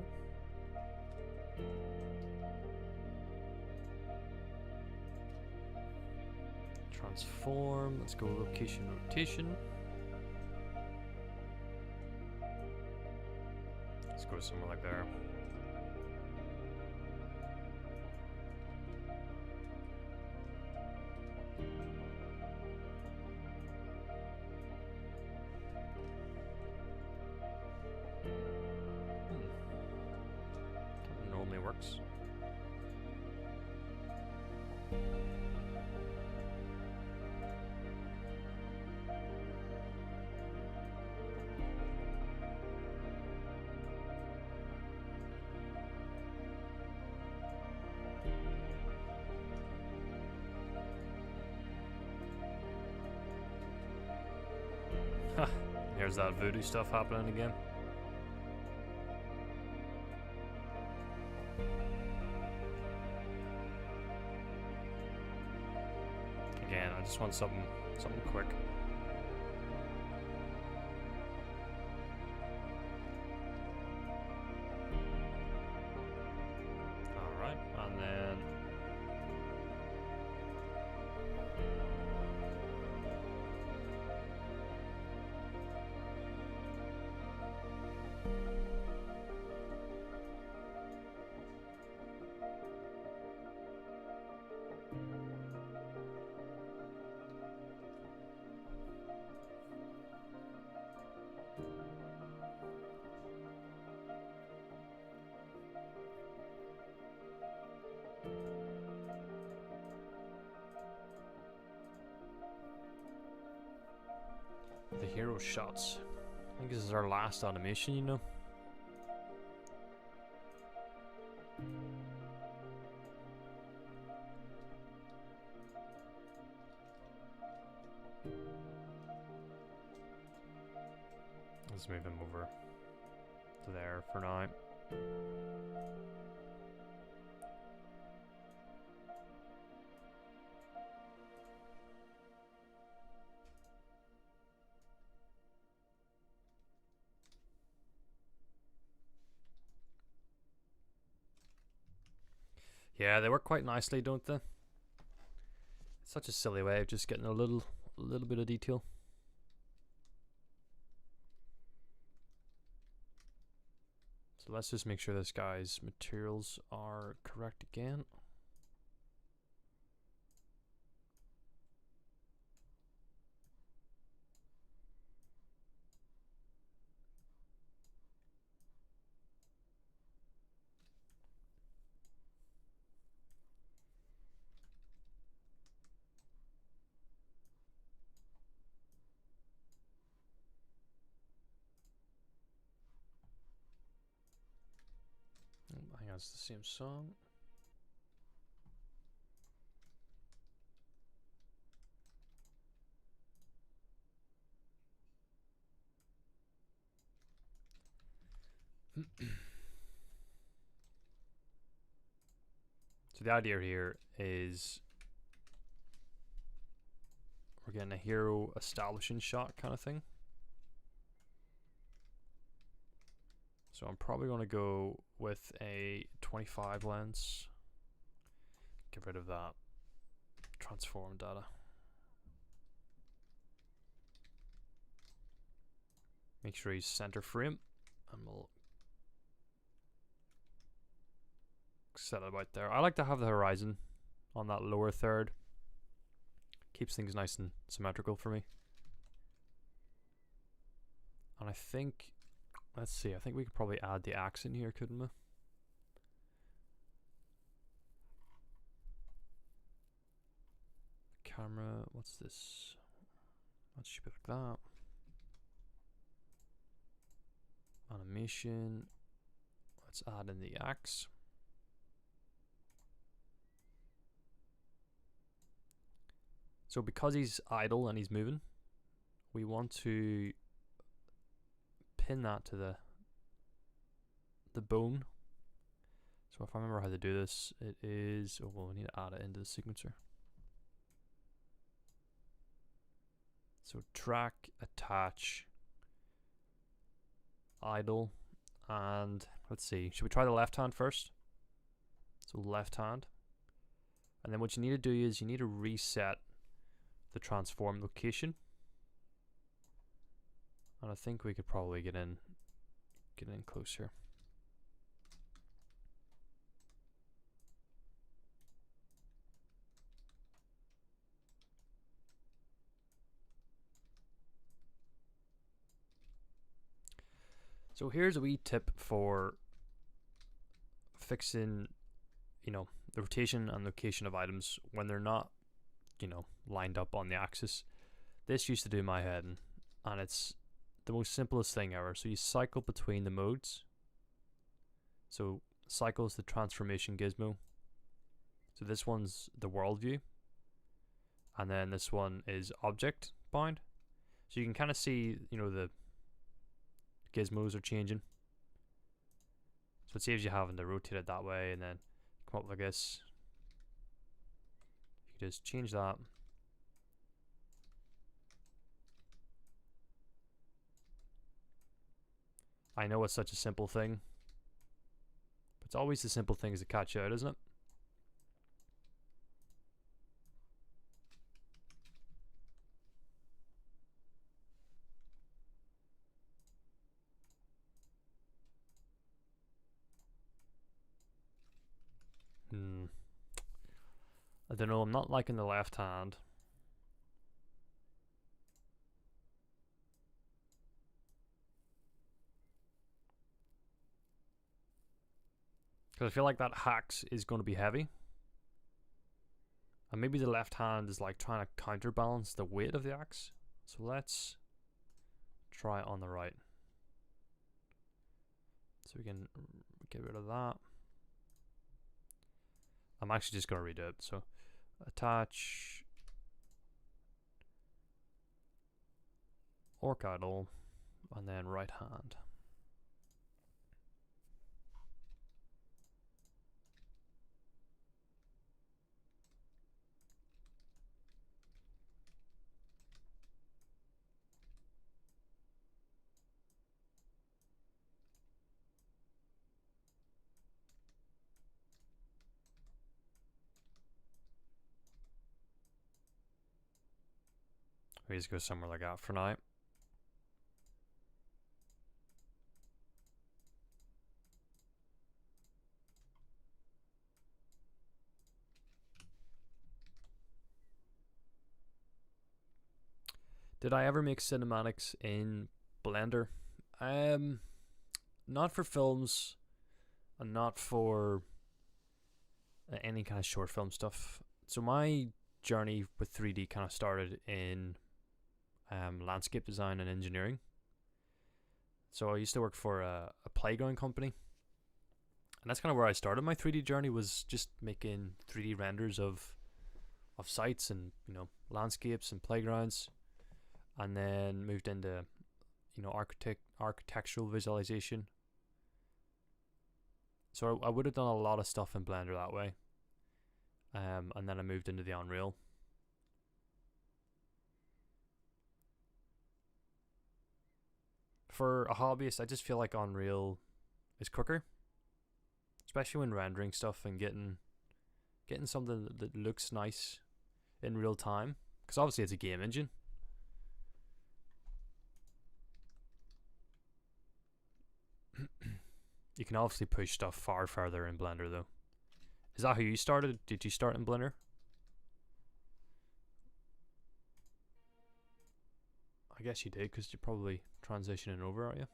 Transform, let's go location rotation. Let's go somewhere like there. Normally works. Here's that voodoo stuff happening again. Again, I just want something quick. All right, and then the hero shots. I think this is our last animation, you know. Let's move him over to there for now. Yeah, they work quite nicely, don't they? It's such a silly way of just getting a little bit of detail. So let's just make sure this guy's materials are correct again. Hang on, it's the same song. So the idea here is we're getting a hero establishing shot kind of thing. So I'm probably going to go with a 25 lens. Get rid of that transform data. Make sure he's center frame, and we'll set it about there. I like to have the horizon on that lower third. Keeps things nice and symmetrical for me. And I think, let's see, I think we could probably add the axe in here, couldn't we? Camera, what's this? That should be like that. Animation. Let's add in the axe. So because he's idle and he's moving, we want to pin that to the bone. So if I remember how to do this, it is, oh well, we need to add it into the sequencer. So track, attach, idle, and let's see, should we try the left hand first? So left hand. And then what you need to do is you need to reset the transform location. And I think we could probably get in closer. So here's a wee tip for fixing, you know, the rotation and location of items when they're not, you know, lined up on the axis. This used to do my head in, and it's the most simplest thing ever. So you cycle between the modes. So cycle is the transformation gizmo. So this one's the world view, and then this one is object bound. So you can kind of see, you know, the gizmos are changing. So it saves you having to rotate it that way and then come up like this. You just change that. I know it's such a simple thing, but it's always the simple things that catch you out, isn't it? I don't know, I'm not liking the left hand. Because I feel like that hacks is going to be heavy. And maybe the left hand is like trying to counterbalance the weight of the axe. So let's try it on the right. So we can get rid of that. I'm actually just going to redo it. So attach, orc idle, and then right hand. We just go somewhere like that for now. Did I ever make cinematics in Blender? Not for films, and not for any kind of short film stuff. So my journey with 3D kind of started in landscape design and engineering. So I used to work for a playground company, and that's kind of where I started my 3D journey, was just making 3D renders of sites and, you know, landscapes and playgrounds, and then moved into, you know, architectural visualization. So I would have done a lot of stuff in Blender that way, and then I moved into the Unreal. For a hobbyist, I just feel like Unreal is quicker, especially when rendering stuff and getting something that looks nice in real time, because obviously it's a game engine. You can obviously push stuff far further in Blender though. Is that how you started? Did you start in Blender? I guess you did, because you're probably transitioning over, are you?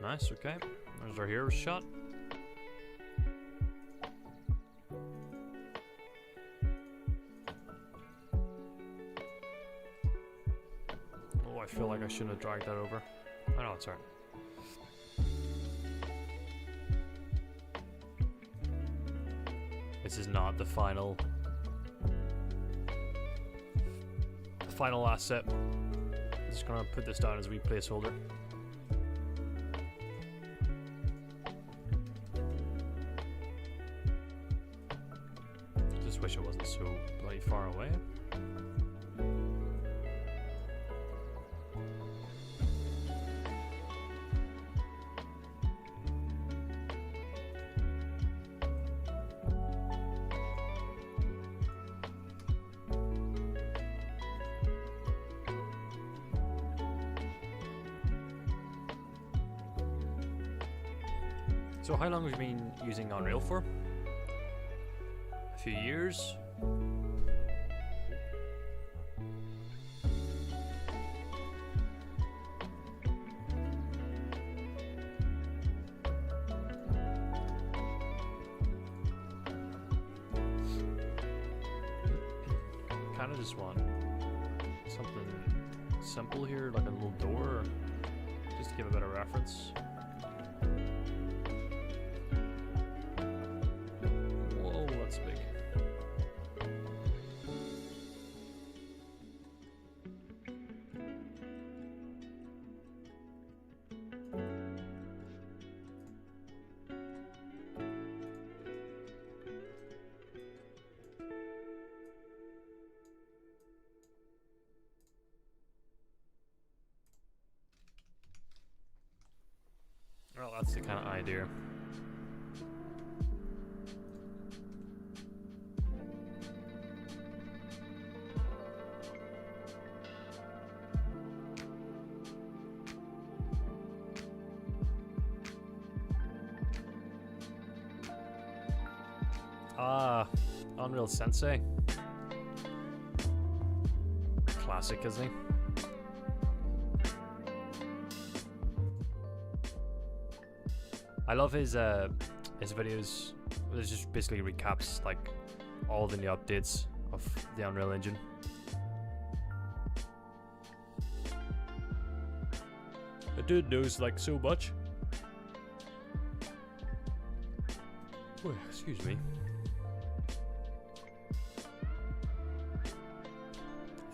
Nice, okay. There's our hero shot. Oh, I feel like I shouldn't have dragged that over. I know, it's alright. This is not the final asset. I'm just gonna put this down as a wee placeholder. Wish it wasn't so bloody far away. So how long have you been using Unreal for? A few years? Kinda just want something simple here, like a little door, just to give a bit of reference. Whoa, that's big. Well, that's the kind of idea. Ah, Unreal Sensei. Classic, isn't he? I love his videos. It just basically recaps like all the new updates of the Unreal Engine. The dude knows like so much. Oh, excuse me.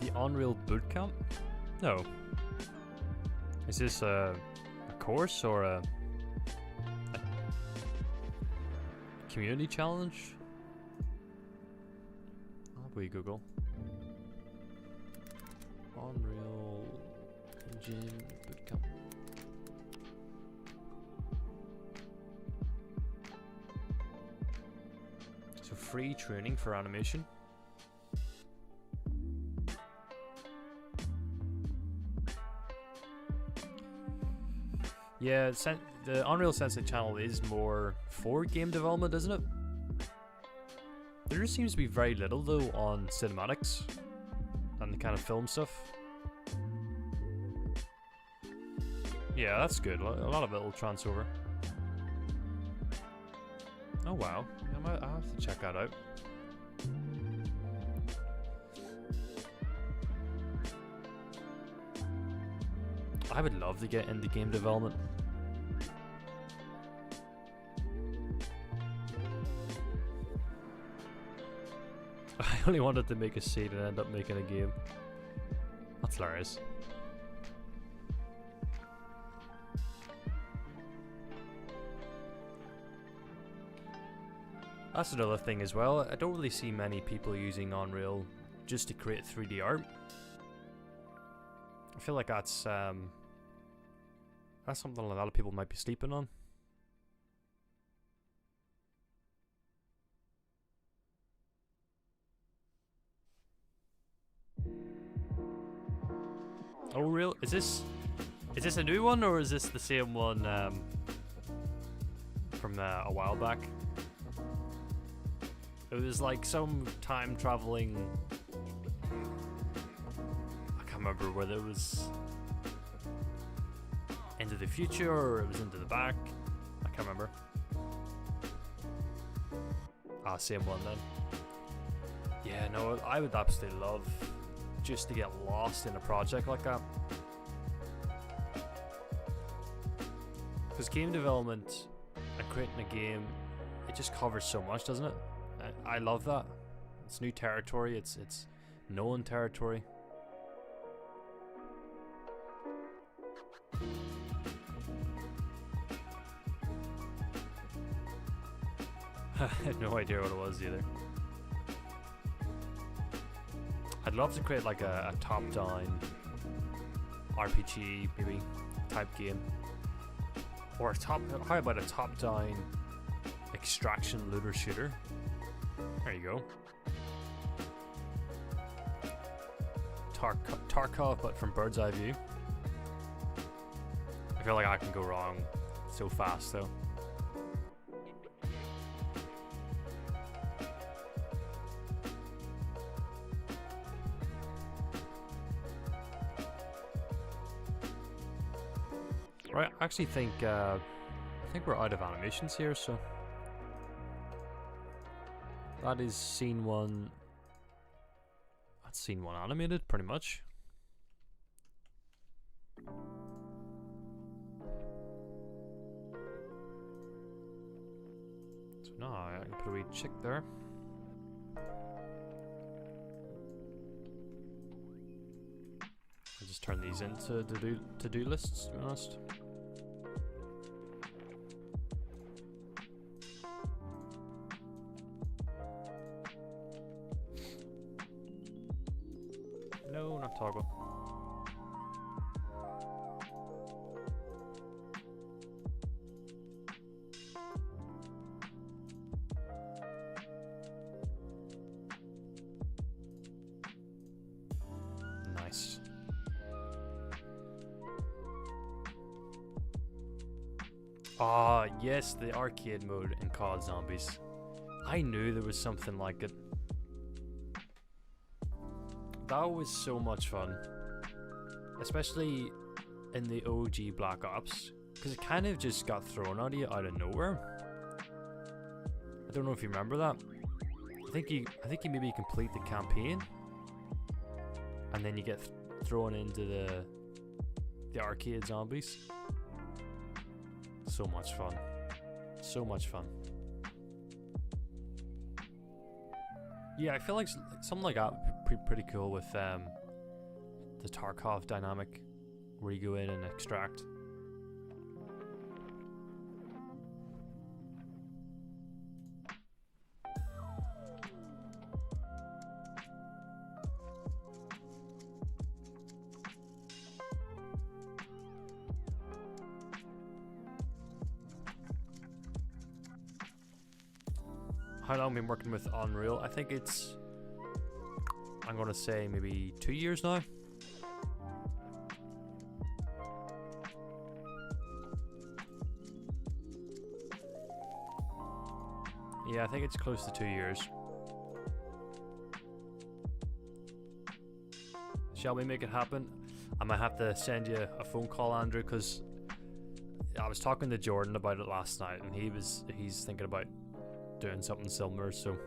The Unreal Bootcamp? No. Is this a course or a community challenge? wee Google. Unreal Engine Bootcamp. So free training for animation. Yeah, the Unreal Sensei channel is more for game development, isn't it? There just seems to be very little though on cinematics and the kind of film stuff. Yeah, that's good. A lot of it will transfer. Oh wow, I'll have to check that out. I would love to get into game development. I only wanted to make a seed and end up making a game. That's hilarious. That's another thing as well. I don't really see many people using Unreal just to create 3D art. I feel like that's something a lot of people might be sleeping on. Oh, real? Is this a new one, or is this the same one from a while back? It was like some time traveling. I can't remember whether it was into the future or it was into the back. I can't remember. Ah, same one then. Yeah, no, I would absolutely love just to get lost in a project like that. Because game development and creating a game, it just covers so much, doesn't it? I love that. It's new territory, it's known territory. I had no idea what it was either. I'd love to create like a top-down RPG maybe type game, or how about a top-down extraction looter shooter? There you go. Tarkov, but from bird's eye view. I feel like I can go wrong so fast though. Right, I actually think we're out of animations here, so that is scene one. That's scene one animated, pretty much. So now I can put a wee check there. I'll just turn these into to-do lists, to be honest. No, not toggle. Nice. Ah, yes, the arcade mode in COD Zombies. I knew there was something like it. That was so much fun, especially in the OG Black Ops, because it kind of just got thrown at you out of nowhere. I don't know if you remember that. I think you maybe complete the campaign, and then you get thrown into the arcade zombies. So much fun, so much fun. Yeah, I feel like something like that would be pretty cool with the Tarkov dynamic, where you go in and extract. how long I've been working with Unreal. I think it's, I'm going to say maybe 2 years now. Yeah, I think it's close to 2 years. Shall we make it happen? I might have to send you a phone call, Andrew, because I was talking to Jordan about it last night, and he's thinking about doing something similar. So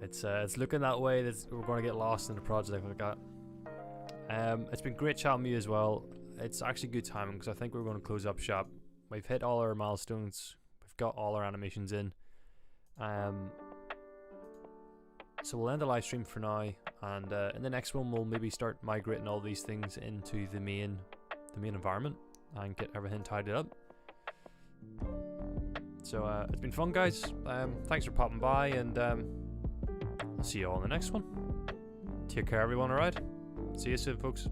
it's looking that way that we're going to get lost in a project like that. It's been great chatting with you as well. It's actually good timing because I think we're going to close up shop. We've hit all our milestones. We've got all our animations in. So we'll end the live stream for now, and in the next one we'll maybe start migrating all these things into the main environment and get everything tidied up. So it's been fun, guys. Thanks for popping by, and I'll see you all in the next one. Take care, everyone. Alright, see you soon, folks.